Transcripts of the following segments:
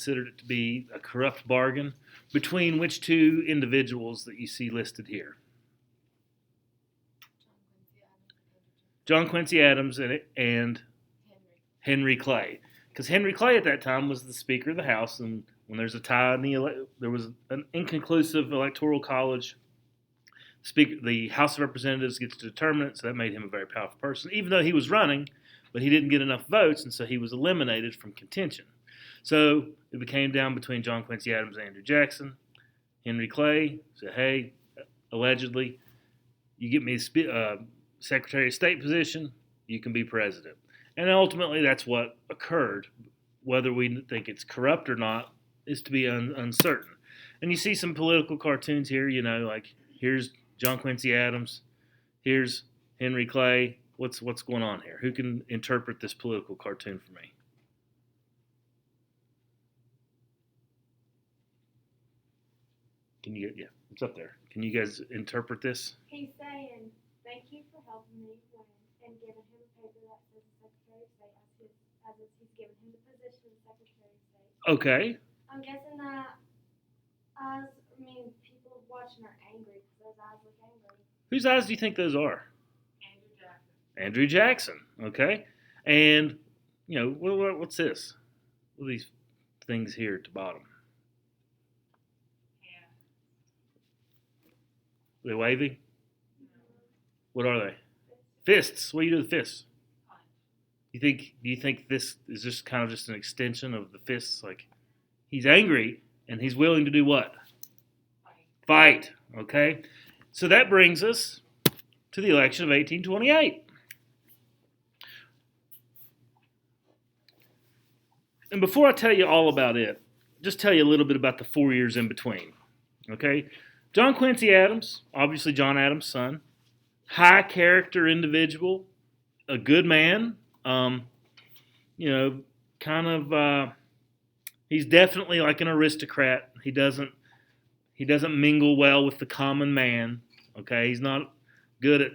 considered it to be a corrupt bargain between which two individuals that you see listed here? John Quincy Adams and Henry Clay. Because Henry Clay at that time was the Speaker of the House, and when there's a tie in there was an inconclusive electoral college. The House of Representatives gets to determine it, so that made him a very powerful person, even though he was running, but he didn't get enough votes, and so he was eliminated from contention. So it became down between John Quincy Adams and Andrew Jackson. Henry Clay said, hey, allegedly, you get me a Secretary of State position, you can be president. And ultimately, that's what occurred. Whether we think it's corrupt or not is to be uncertain. And you see some political cartoons here, like here's John Quincy Adams, here's Henry Clay. What's going on here? Who can interpret this political cartoon for me? It's up there. Can you guys interpret this? He's saying, thank you for helping me win, and giving him a paper that says Secretary of State as if he's given him the position of Secretary of State. Okay. I'm guessing that people watching are angry because those eyes look angry. Whose eyes do you think those are? Andrew Jackson. Andrew Jackson. Okay. And, what's this? What are these things here at the bottom? Are they wavy? What are they? Fists. What do you do with fists? Do you think this is just kind of just an extension of the fists? Like, he's angry and he's willing to do what? Fight. Okay? So that brings us to the election of 1828. And before I tell you all about it, just tell you a little bit about the 4 years in between. Okay? John Quincy Adams, obviously John Adams' son, high character individual, a good man, he's definitely like an aristocrat. He doesn't mingle well with the common man. Okay, he's not good at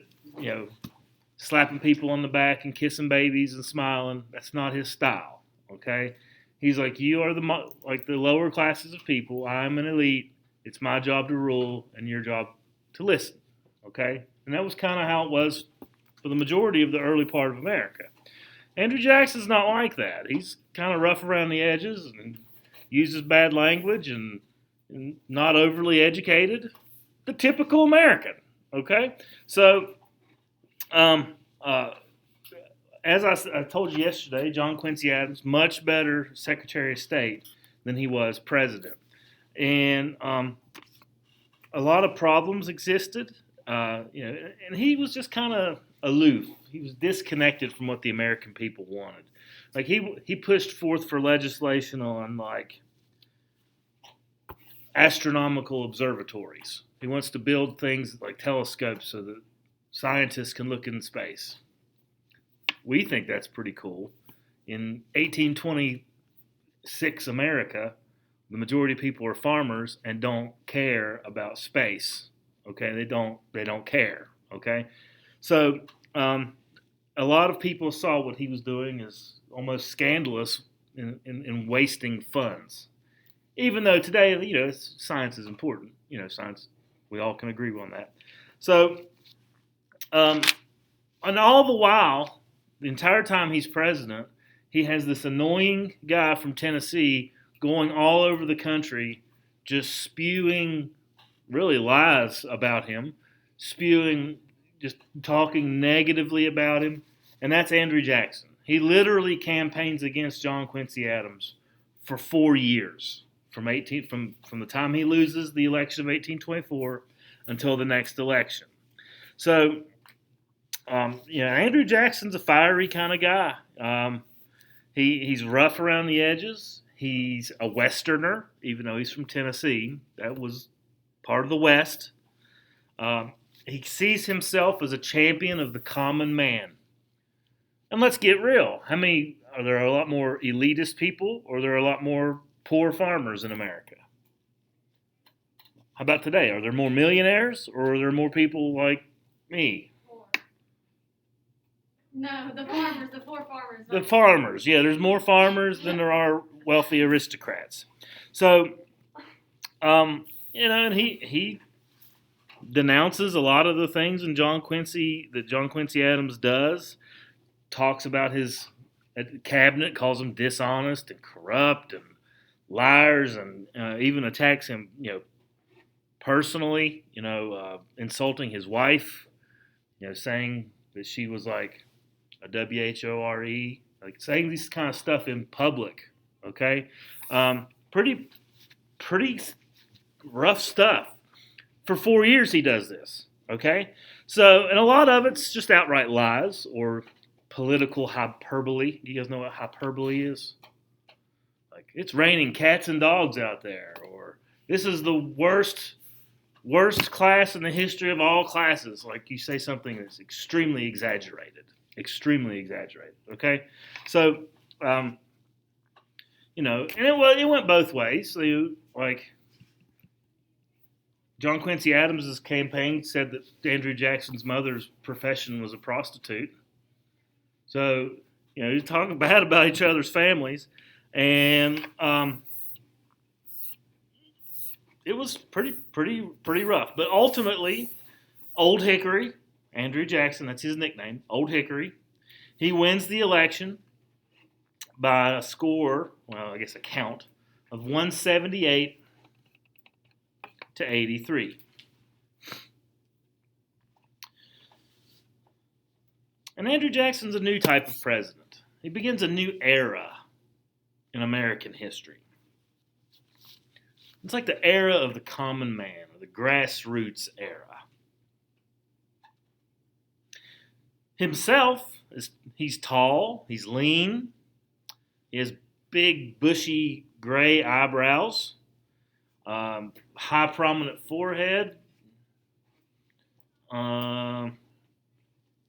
slapping people on the back and kissing babies and smiling. That's not his style. Okay, he's like, you are the lower classes of people. I'm an elite. It's my job to rule and your job to listen. Okay, and that was kind of how it was for the majority of the early part of America. Andrew Jackson's not like that. He's kind of rough around the edges and uses bad language and not overly educated. The typical American, okay? So, as I told you yesterday, John Quincy Adams, much better Secretary of State than he was president. And a lot of problems existed, and he was just kind of aloof. He was disconnected from what the American people wanted. Like he pushed forth for legislation on like astronomical observatories. He wants to build things like telescopes so that scientists can look in space. We think that's pretty cool. In 1826 America, the majority of people are farmers and don't care about space. Okay, they don't care. Okay, so a lot of people saw what he was doing as almost scandalous in wasting funds. Even though today, science is important. Science, we all can agree on that. So, and all the while, the entire time he's president, he has this annoying guy from Tennessee going all over the country, just spewing really lies about him, just talking negatively about him, and that's Andrew Jackson. He literally campaigns against John Quincy Adams for 4 years, from the time he loses the election of 1824 until the next election. So, Andrew Jackson's a fiery kind of guy. He's rough around the edges. He's a Westerner, even though he's from Tennessee. That was part of the West. He sees himself as a champion of the common man. And let's get real. Are there a lot more elitist people, or are there a lot more poor farmers in America? How about today? Are there more millionaires, or are there more people like me? No, the farmers, the poor farmers. The farmers, yeah. There's more farmers than there are wealthy aristocrats. So, and he denounces a lot of the things in John Quincy Adams does. Talks about his cabinet, calls them dishonest and corrupt and liars, and even attacks him, personally. Insulting his wife. Saying that she was like a WHORE, like saying this kind of stuff in public. Okay, pretty rough stuff. For 4 years he does this. Okay, so and a lot of it's just outright lies or political hyperbole. Do you guys know what hyperbole is? Like, it's raining cats and dogs out there, or this is the worst class in the history of all classes. Like, you say something that's extremely exaggerated. Okay, so and it went both ways. So, like, John Quincy Adams' campaign said that Andrew Jackson's mother's profession was a prostitute. So, you're talking bad about each other's families, and it was pretty rough. But ultimately, Old Hickory, Andrew Jackson, that's his nickname, Old Hickory, he wins the election by a score, well, I guess a count, of 178 to 83. And Andrew Jackson's a new type of president. He begins a new era in American history. It's like the era of the common man, or the grassroots era. Himself, he's tall, he's lean, he has big, bushy, gray eyebrows, high, prominent forehead,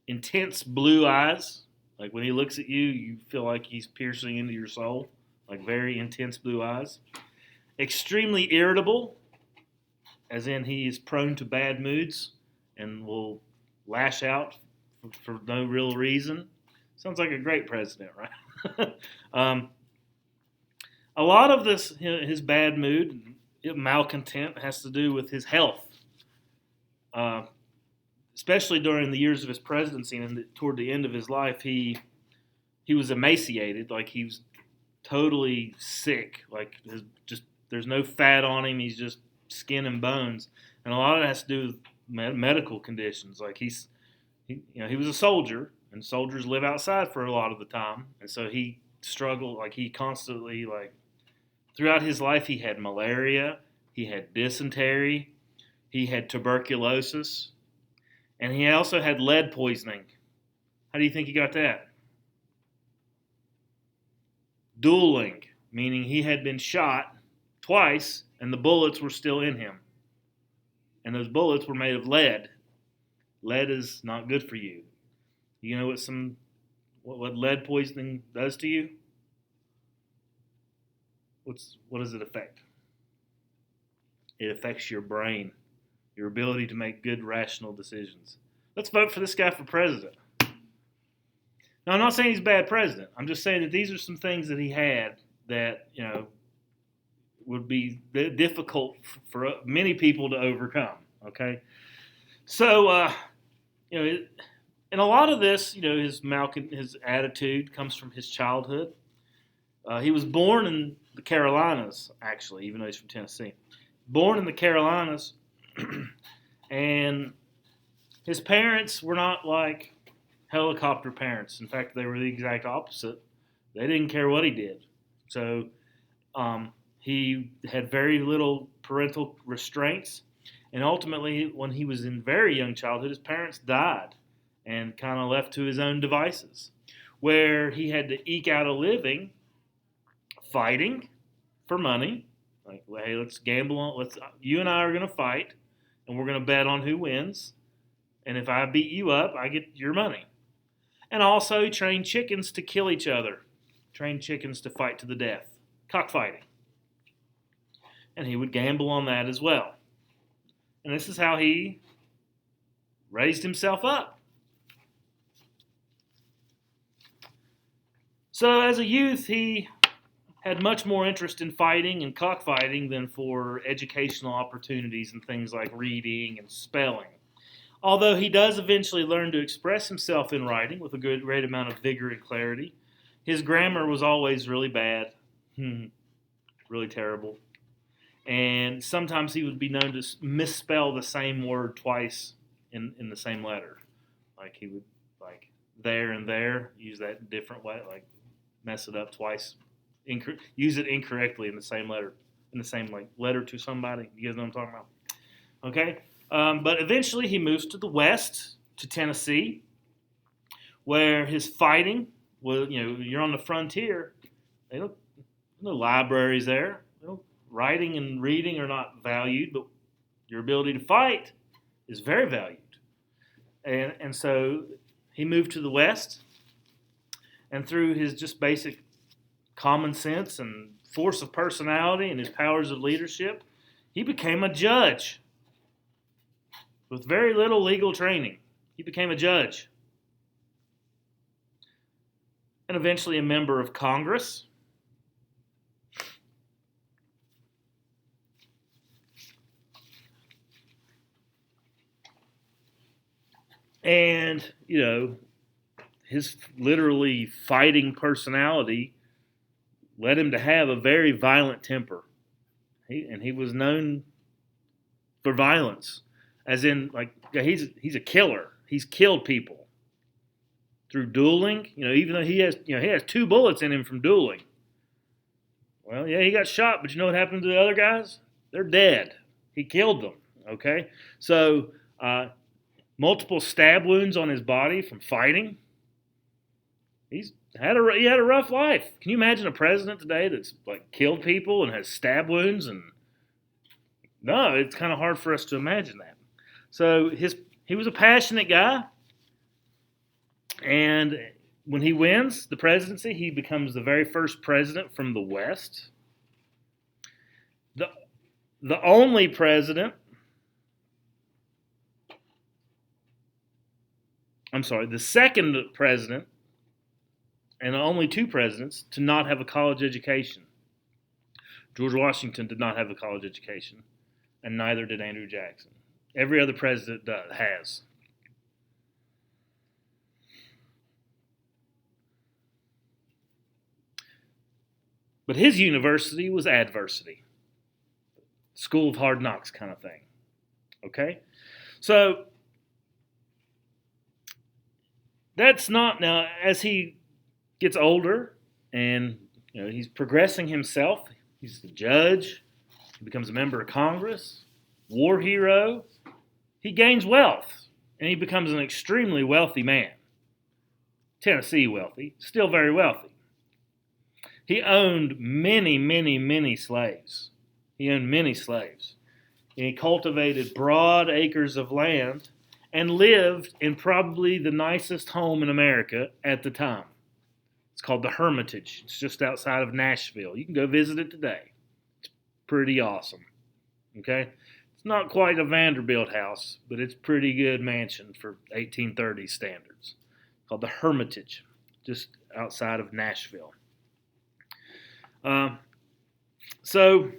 intense blue eyes. Like, when he looks at you, you feel like he's piercing into your soul. Like, very intense blue eyes. Extremely irritable, as in he is prone to bad moods and will lash out for no real reason. Sounds like a great president, right? A lot of this, his bad mood, malcontent, has to do with his health. Especially during the years of his presidency and toward the end of his life, he was emaciated, like he was totally sick, like there's no fat on him, he's just skin and bones, and a lot of it has to do with medical conditions. Like, he was a soldier, and soldiers live outside for a lot of the time, and so he struggled, like he constantly, like throughout his life, he had malaria, he had dysentery, he had tuberculosis, and he also had lead poisoning. How do you think he got that? Dueling, meaning he had been shot twice and the bullets were still in him. And those bullets were made of lead. Lead is not good for you. You know what lead poisoning does to you? What does it affect? It affects your brain, your ability to make good, rational decisions. Let's vote for this guy for president. Now, I'm not saying he's a bad president. I'm just saying that these are some things that he had that, would be difficult for many people to overcome. Okay? So, and a lot of this, his attitude comes from his childhood. He was born in the Carolinas, actually, even though he's from Tennessee. Born in the Carolinas, and his parents were not like helicopter parents. In fact, they were the exact opposite. They didn't care what he did. So he had very little parental restraints. And ultimately, when he was in very young childhood, his parents died and kind of left to his own devices, where he had to eke out a living fighting for money. Like, hey, let's gamble on, you and I are going to fight, and we're going to bet on who wins. And if I beat you up, I get your money. And also train chickens to kill each other. Train chickens to fight to the death. Cockfighting. And he would gamble on that as well. And this is how he raised himself up. So as a youth, he had much more interest in fighting and cockfighting than for educational opportunities and things like reading and spelling. Although he does eventually learn to express himself in writing with a great amount of vigor and clarity, his grammar was always really bad, really terrible. And sometimes he would be known to misspell the same word twice in the same letter. Like he would, like, there and there, use that different way, like mess it up twice, use it incorrectly in the same letter, in the same like letter to somebody. You guys know what I'm talking about? Okay. But eventually he moves to the west, to Tennessee, where his fighting, well, you're on the frontier. They don't, no libraries there. Writing and reading are not valued, but your ability to fight is very valued. And so he moved to the west, and through his just basic common sense and force of personality and his powers of leadership, he became a judge with very little legal training. He became a judge and eventually a member of Congress. And, his literally fighting personality led him to have a very violent temper. He was known for violence, as in, like, he's a killer. He's killed people through dueling. Even though he has 2 bullets in him from dueling. Well, yeah, he got shot, but you know what happened to the other guys? They're dead. He killed them. Okay, so multiple stab wounds on his body from fighting. He had a rough life. Can you imagine a president today that's like killed people and has stab wounds? And no, it's kind of hard for us to imagine that. So he was a passionate guy, and when he wins the presidency, he becomes the very first president from the West. The only president, the second president, and only 2 presidents to not have a college education. George Washington did not have a college education, and neither did Andrew Jackson. Every other president has. But his university was adversity. School of hard knocks kind of thing. Okay? So, that's not, now, as he gets older and he's progressing himself, he's a judge, he becomes a member of Congress, war hero, he gains wealth, and he becomes an extremely wealthy man. Tennessee wealthy, still very wealthy. He owned many, many, many slaves. And he cultivated broad acres of land and lived in probably the nicest home in America at the time. It's called the Hermitage. It's just outside of Nashville. You can go visit it today. It's pretty awesome. Okay? It's not quite a Vanderbilt house, but it's a pretty good mansion for 1830s standards. It's called the Hermitage, just outside of Nashville. So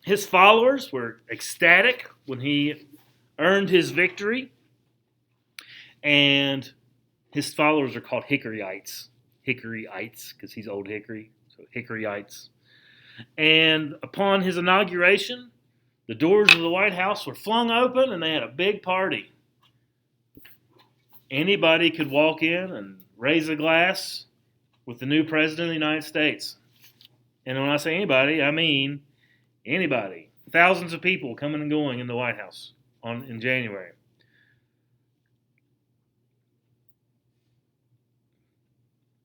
his followers were ecstatic when he earned his victory, and his followers are called Hickoryites. Hickoryites, because he's Old Hickory, so Hickoryites. And upon his inauguration, the doors of the White House were flung open, and they had a big party. Anybody could walk in and raise a glass with the new president of the United States. And when I say anybody, I mean anybody. Thousands of people coming and going in the White House in January.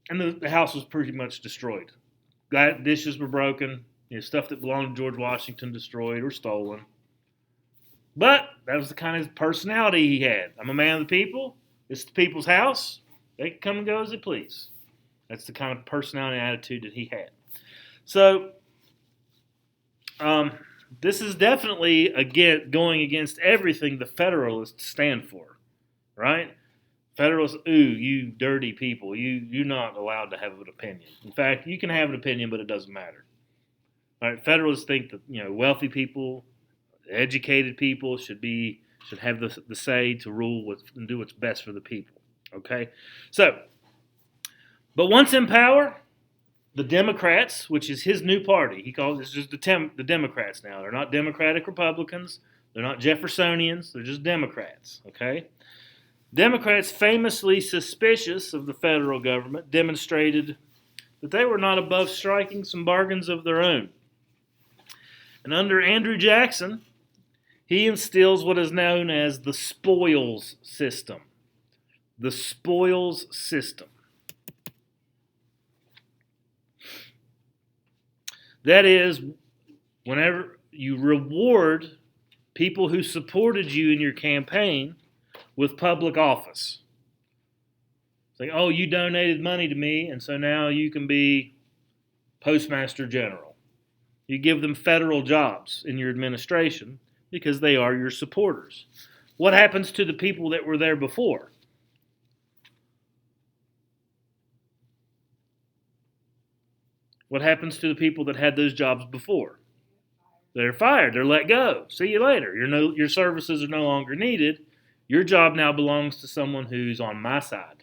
And the house was pretty much destroyed. Dishes were broken. Stuff that belonged to George Washington destroyed or stolen. But that was the kind of personality he had. I'm a man of the people. This is the people's house. They can come and go as they please. That's the kind of personality and attitude that he had. So, this is definitely going against everything the Federalists stand for, right? Federalists, ooh, you dirty people. You're not allowed to have an opinion. In fact, you can have an opinion, but it doesn't matter. All right, Federalists think that wealthy people, educated people should have the say to rule and do what's best for the people. Okay, so but once in power, the Democrats, which is his new party, he calls it's just the Democrats now. They're not Democratic Republicans. They're not Jeffersonians. They're just Democrats. Okay. Democrats, famously suspicious of the federal government, demonstrated that they were not above striking some bargains of their own. And under Andrew Jackson, he instills what is known as the spoils system. The spoils system. That is, whenever you reward people who supported you in your campaign with public office. It's like, oh, you donated money to me, and so now you can be Postmaster General. You give them federal jobs in your administration because they are your supporters. What happens to the people that were there before? What happens to the people that had those jobs before? They're fired. They're let go. See you later. Your services are no longer needed. Your job now belongs to someone who's on my side.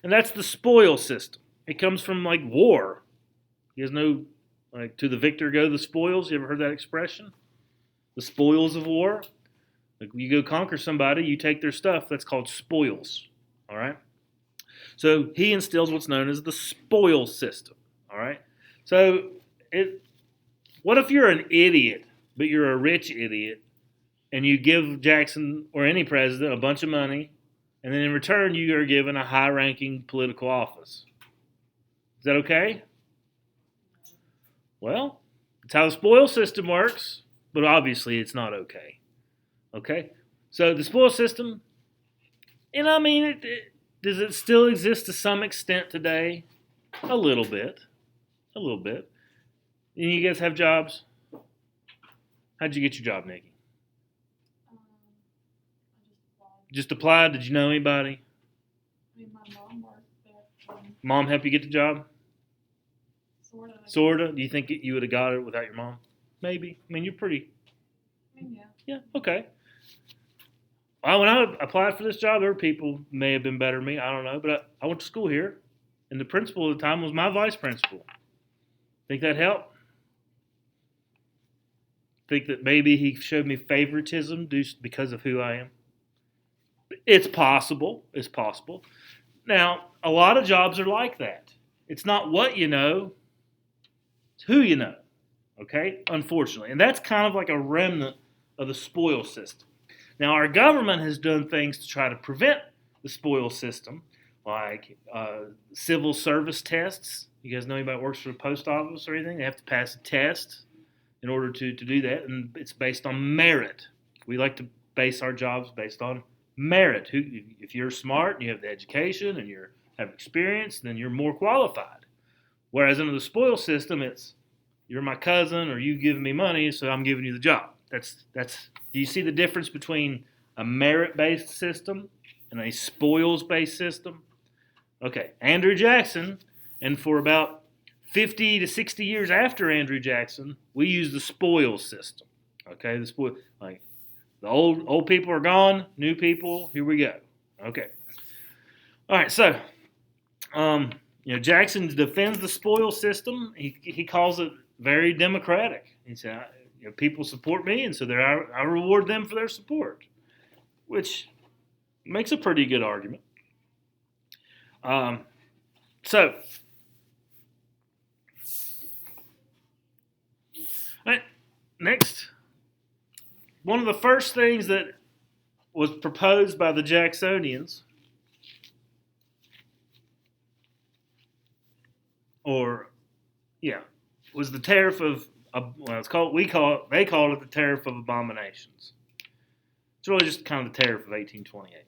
And that's the spoil system. It comes from like war. You guys know, like, to the victor go the spoils. You ever heard that expression? The spoils of war. Like, you go conquer somebody, you take their stuff. That's called spoils. All right. So he instills what's known as the spoil system. All right. So what if you're an idiot, but you're a rich idiot, and you give Jackson or any president a bunch of money, and then in return you are given a high-ranking political office? Is that okay? Well, it's how the spoil system works, but obviously it's not okay. Okay? So the spoil system, does it still exist to some extent today? A little bit. A little bit. And you guys have jobs? How'd you get your job, Nikki? I Just applied? Did you know anybody? my mom worked there. Mom helped you get the job? Sorta. Sorta. Do you think you would have got it without your mom? Maybe. You're pretty. Yeah. Yeah, okay. Well, when I applied for this job, other people may have been better than me. I don't know. But I went to school here, and the principal at the time was my vice principal. Think that helped? Think that maybe he showed me favoritism because of who I am? It's possible. It's possible. Now, a lot of jobs are like that. It's not what you know, it's who you know. Okay? Unfortunately. And that's kind of like a remnant of the spoil system. Now, our government has done things to try to prevent the spoil system, like civil service tests. You guys know anybody that works for the post office or anything? They have to pass a test in order to do that, and it's based on merit. We like to base our jobs based on merit. If you're smart and you have the education and you have experience, then you're more qualified. Whereas under the spoil system, it's you're my cousin or you giving me money, so I'm giving you the job. That's. Do you see the difference between a merit-based system and a spoils-based system? Okay, Andrew Jackson, and for about 50 to 60 years after Andrew Jackson, we use the spoils system. Okay, the old people are gone, new people, here we go. Okay. All right, so Jackson defends the spoils system. He calls it very democratic. He said, people support me, and so I reward them for their support, which makes a pretty good argument. So, right, next, one of the first things that was proposed by the Jacksonians, was the tariff of they call it the tariff of abominations. It's really just kind of the tariff of 1828.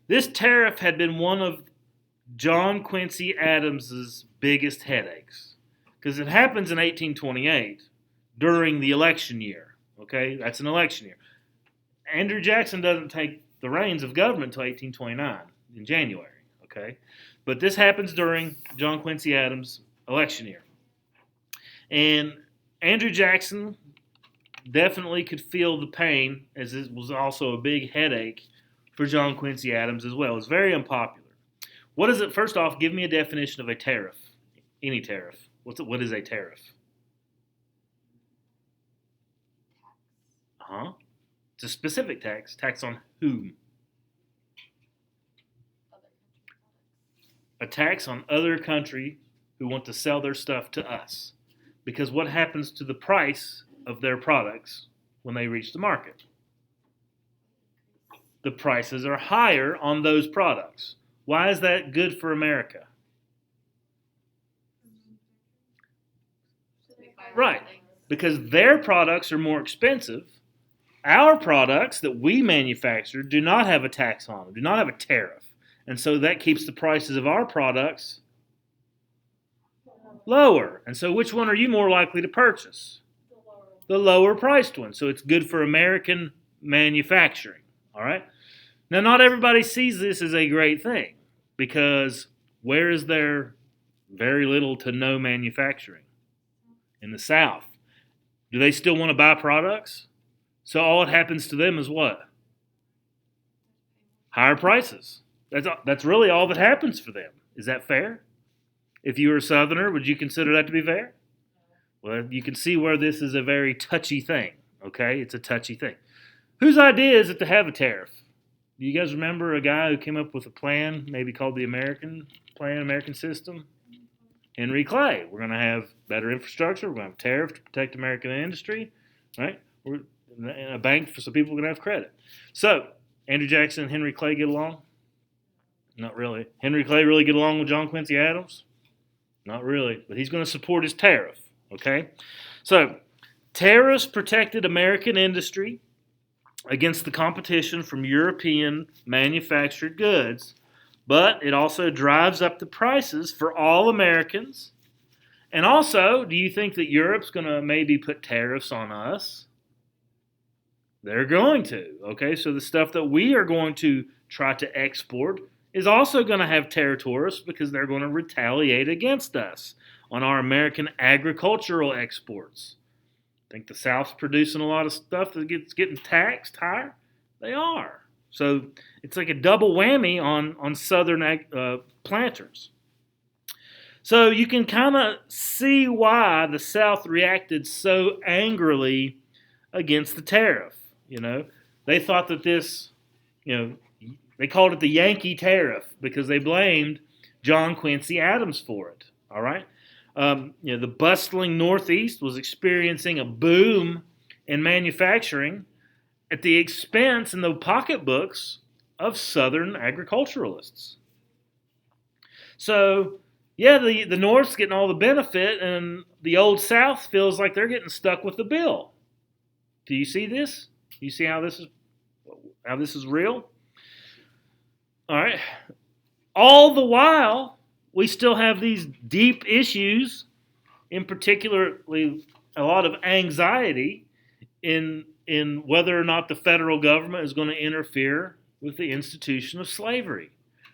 This tariff had been one of John Quincy Adams's biggest headaches because it happens in 1828 during the election year. Okay, that's an election year. Andrew Jackson doesn't take the reins of government until 1829 in January. Okay, but this happens during John Quincy Adams' election year, and Andrew Jackson definitely could feel the pain, as it was also a big headache for John Quincy Adams as well. It's very unpopular. What is it? First off, give me a definition of a tariff. Any tariff. What is a tariff? Uh-huh. It's a specific tax. Tax on whom? A tax on other country who want to sell their stuff to us. Because what happens to the price of their products when they reach the market? The prices are higher on those products. Why is that good for America? Right. Because their products are more expensive. Our products that we manufacture do not have a tax on them, do not have a tariff. And so that keeps the prices of our products lower. And so which one are you more likely to purchase? The lower priced one. So it's good for American manufacturing. All right. Now, not everybody sees this as a great thing, because where is there very little to no manufacturing? In the South. Do they still want to buy products? So all it happens to them is what? Higher prices. That's really all that happens for them. Is that fair? If you were a Southerner, would you consider that to be fair? Well, you can see where this is a very touchy thing. Okay, it's a touchy thing. Whose idea is it to have a tariff? Do you guys remember a guy who came up with a plan, maybe called the American Plan, American System? Henry Clay. We're going to have better infrastructure. We're going to have tariffs to protect American industry, right? We're in a bank so people can have credit. So, Andrew Jackson and Henry Clay get along? Not really. Henry Clay really get along with John Quincy Adams? Not really. But he's going to support his tariff, okay? So, tariffs protected American industry against the competition from European manufactured goods, but it also drives up the prices for all Americans. And also, do you think that Europe's going to maybe put tariffs on us? They're going to, okay? So the stuff that we are going to try to export is also going to have tariffs because they're going to retaliate against us on our American agricultural exports. Think the South's producing a lot of stuff that gets getting taxed higher? They are. So it's like a double whammy on Southern planters. So you can kind of see why the South reacted so angrily against the tariff. You know, they thought that this, they called it the Yankee tariff because they blamed John Quincy Adams for it. All right. The bustling Northeast was experiencing a boom in manufacturing at the expense in the pocketbooks of Southern agriculturalists. So, yeah, the North's getting all the benefit, and the old South feels like they're getting stuck with the bill. Do you see this? Do you see how this is real? All right. All the while, we still have these deep issues, in particularly a lot of anxiety in whether or not the federal government is going to interfere with the institution of slavery.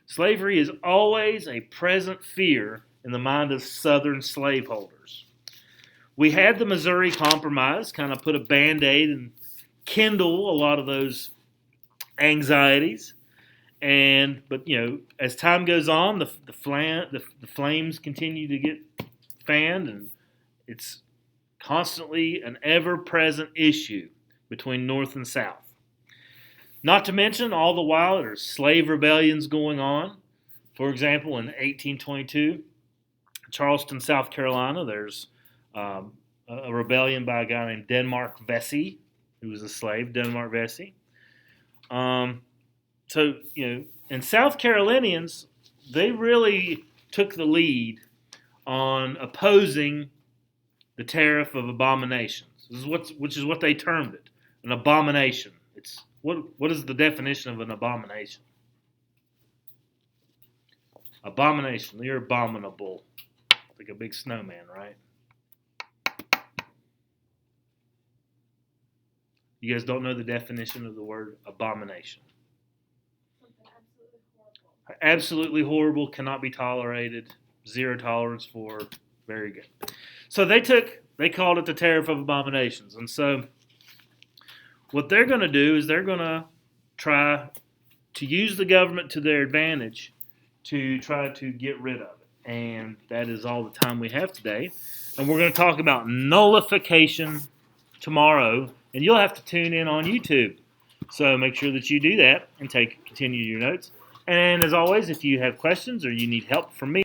Slavery is always a present fear in the mind of Southern slaveholders. We had the Missouri Compromise kind of put a Band-Aid and kindle a lot of those anxieties. But as time goes on, the flames continue to get fanned, and it's constantly an ever-present issue between North and South. Not to mention, all the while, there's slave rebellions going on. For example, in 1822, Charleston, South Carolina, there's a rebellion by a guy named Denmark Vesey, who was a slave, Denmark Vesey. And South Carolinians, they really took the lead on opposing the tariff of abominations, which is what they termed it, an abomination. It's what is the definition of an abomination? Abomination. You're abominable. It's like a big snowman, right? You guys don't know the definition of the word abomination. Absolutely horrible, cannot be tolerated, zero tolerance for. Very good. So they called it the tariff of abominations. And so what they're going to do is they're going to try to use the government to their advantage to try to get rid of it. And that is all the time we have today. And we're going to talk about nullification tomorrow. And you'll have to tune in on YouTube. So make sure that you do that and continue your notes. And as always, if you have questions or you need help from me,